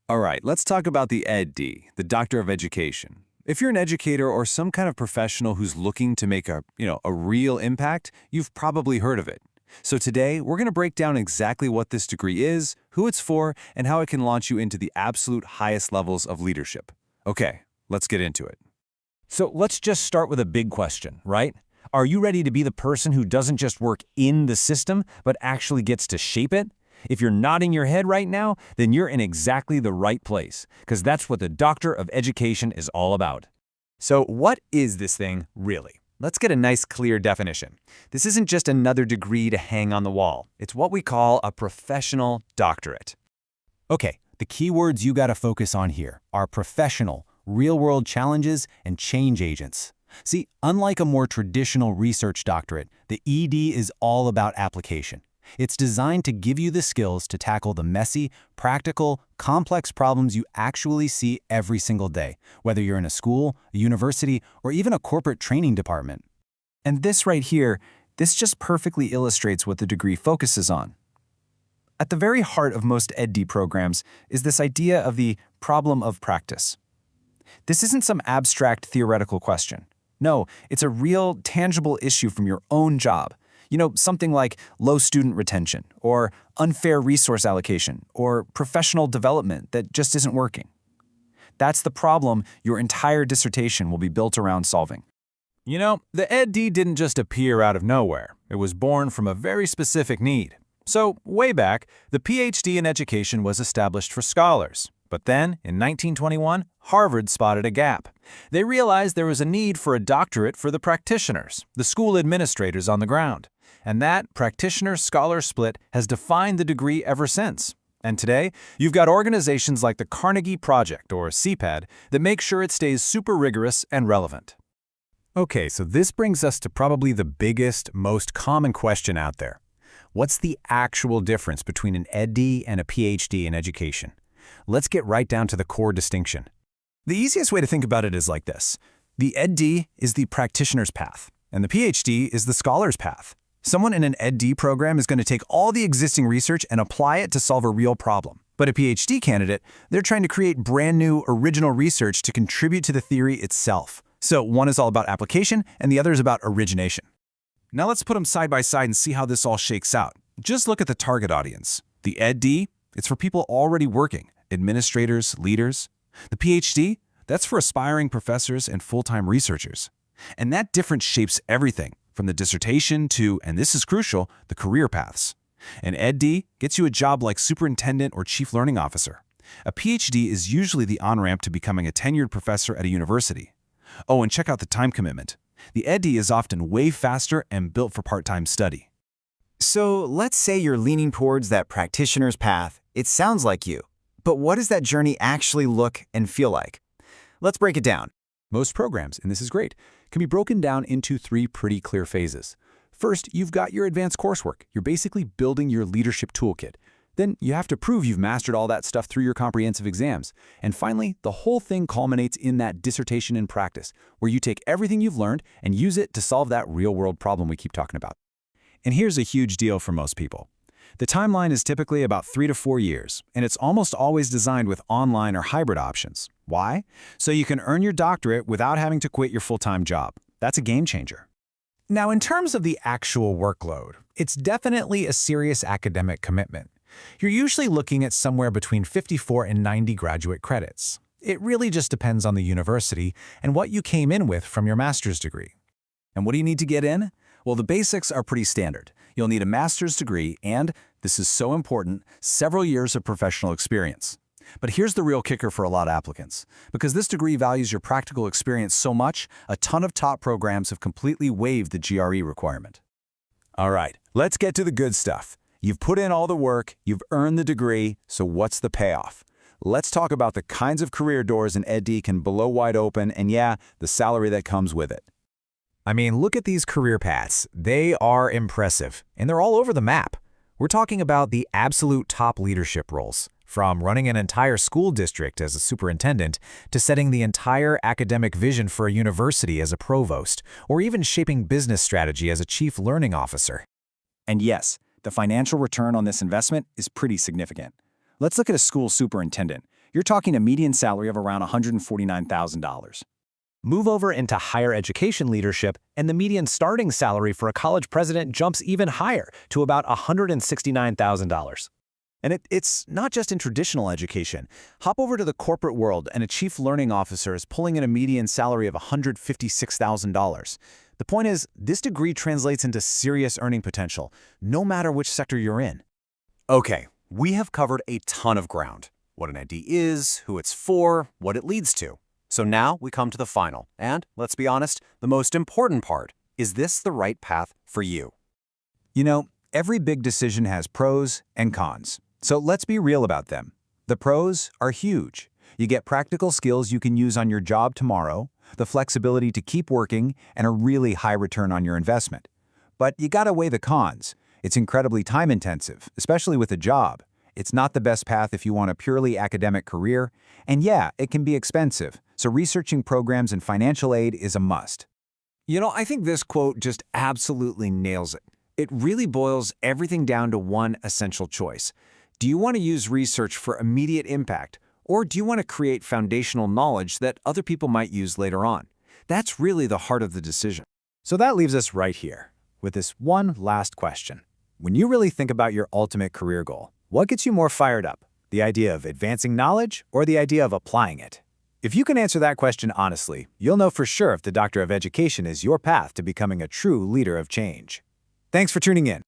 All right, let's talk about the EdD, the Doctor of Education. If you're an educator or some kind of professional who's looking to make a real impact, you've probably heard of it. So today, we're going to break down exactly what this degree is, who it's for, and how it can launch you into the absolute highest levels of leadership. Okay, let's get into it. So let's just start with a big question, right? Are you ready to be the person who doesn't just work in the system, but actually gets to shape it? If you're nodding your head right now, then you're in exactly the right place, because that's what the Doctor of Education is all about. So what is this thing really? Let's get a nice clear definition. This isn't just another degree to hang on the wall. It's what we call a professional doctorate. Okay, the key words you gotta focus on here are professional, real-world challenges, and change agents. See, unlike a more traditional research doctorate, the ED is all about application. It's designed to give you the skills to tackle the messy, practical, complex problems you actually see every single day, whether you're in a school, a university, or even a corporate training department. And this right here, this just perfectly illustrates what the degree focuses on. At the very heart of most EdD programs is this idea of the problem of practice. This isn't some abstract theoretical question. No, it's a real, tangible issue from your own job. Something like low student retention, or unfair resource allocation, or professional development that just isn't working. That's the problem your entire dissertation will be built around solving. The EdD didn't just appear out of nowhere. It was born from a very specific need. So, way back, the PhD in education was established for scholars. But then, in 1921, Harvard spotted a gap. They realized there was a need for a doctorate for the practitioners, the school administrators on the ground. And that practitioner-scholar split has defined the degree ever since. And today, you've got organizations like the Carnegie Project, or CPAD, that make sure it stays super rigorous and relevant. Okay, so this brings us to probably the biggest, most common question out there. What's the actual difference between an EdD and a PhD in education? Let's get right down to the core distinction. The easiest way to think about it is like this. The EdD is the practitioner's path, and the PhD is the scholar's path. Someone in an EdD program is going to take all the existing research and apply it to solve a real problem. But a PhD candidate, they're trying to create brand new, original research to contribute to the theory itself. So one is all about application, and the other is about origination. Now let's put them side by side and see how this all shakes out. Just look at the target audience. The EdD, it's for people already working, administrators, leaders. The PhD, that's for aspiring professors and full-time researchers. And that difference shapes everything, from the dissertation to, and this is crucial, the career paths. An EdD gets you a job like superintendent or chief learning officer. A PhD is usually the on-ramp to becoming a tenured professor at a university. Oh, and check out the time commitment. The EdD is often way faster and built for part-time study. So let's say you're leaning towards that practitioner's path. It sounds like you. But what does that journey actually look and feel like? Let's break it down. Most programs, and this is great, can be broken down into 3 pretty clear phases. First, you've got your advanced coursework. You're basically building your leadership toolkit. Then you have to prove you've mastered all that stuff through your comprehensive exams. And finally, the whole thing culminates in that dissertation in practice, where you take everything you've learned and use it to solve that real-world problem we keep talking about. And here's a huge deal for most people. The timeline is typically about 3 to 4 years, and it's almost always designed with online or hybrid options. Why? So you can earn your doctorate without having to quit your full-time job. That's a game changer. Now, in terms of the actual workload, it's definitely a serious academic commitment. You're usually looking at somewhere between 54 and 90 graduate credits. It really just depends on the university and what you came in with from your master's degree. And what do you need to get in? Well, the basics are pretty standard. You'll need a master's degree and, this is so important, several years of professional experience. But here's the real kicker for a lot of applicants. Because this degree values your practical experience so much, a ton of top programs have completely waived the GRE requirement. All right, let's get to the good stuff. You've put in all the work, you've earned the degree, so what's the payoff? Let's talk about the kinds of career doors an EdD can blow wide open and yeah, the salary that comes with it. I mean, look at these career paths. They are impressive, and they're all over the map. We're talking about the absolute top leadership roles, from running an entire school district as a superintendent to setting the entire academic vision for a university as a provost, or even shaping business strategy as a chief learning officer. And yes, the financial return on this investment is pretty significant. Let's look at a school superintendent. You're talking a median salary of around $149,000. Move over into higher education leadership, and the median starting salary for a college president jumps even higher to about $169,000. And it's not just in traditional education. Hop over to the corporate world, and a chief learning officer is pulling in a median salary of $156,000. The point is, this degree translates into serious earning potential, no matter which sector you're in. Okay, we have covered a ton of ground. What an EdD is, who it's for, what it leads to. So now we come to the final, and let's be honest, the most important part. Is this the right path for you? You know, every big decision has pros and cons. So let's be real about them. The pros are huge. You get practical skills you can use on your job tomorrow, the flexibility to keep working, and a really high return on your investment. But you gotta weigh the cons. It's incredibly time-intensive, especially with a job. It's not the best path if you want a purely academic career. And yeah, it can be expensive, so researching programs and financial aid is a must. You know, I think this quote just absolutely nails it. It really boils everything down to one essential choice. Do you want to use research for immediate impact, or do you want to create foundational knowledge that other people might use later on? That's really the heart of the decision. So that leaves us right here with this one last question. When you really think about your ultimate career goal, what gets you more fired up? The idea of advancing knowledge or the idea of applying it? If you can answer that question honestly, you'll know for sure if the Doctor of Education is your path to becoming a true leader of change. Thanks for tuning in.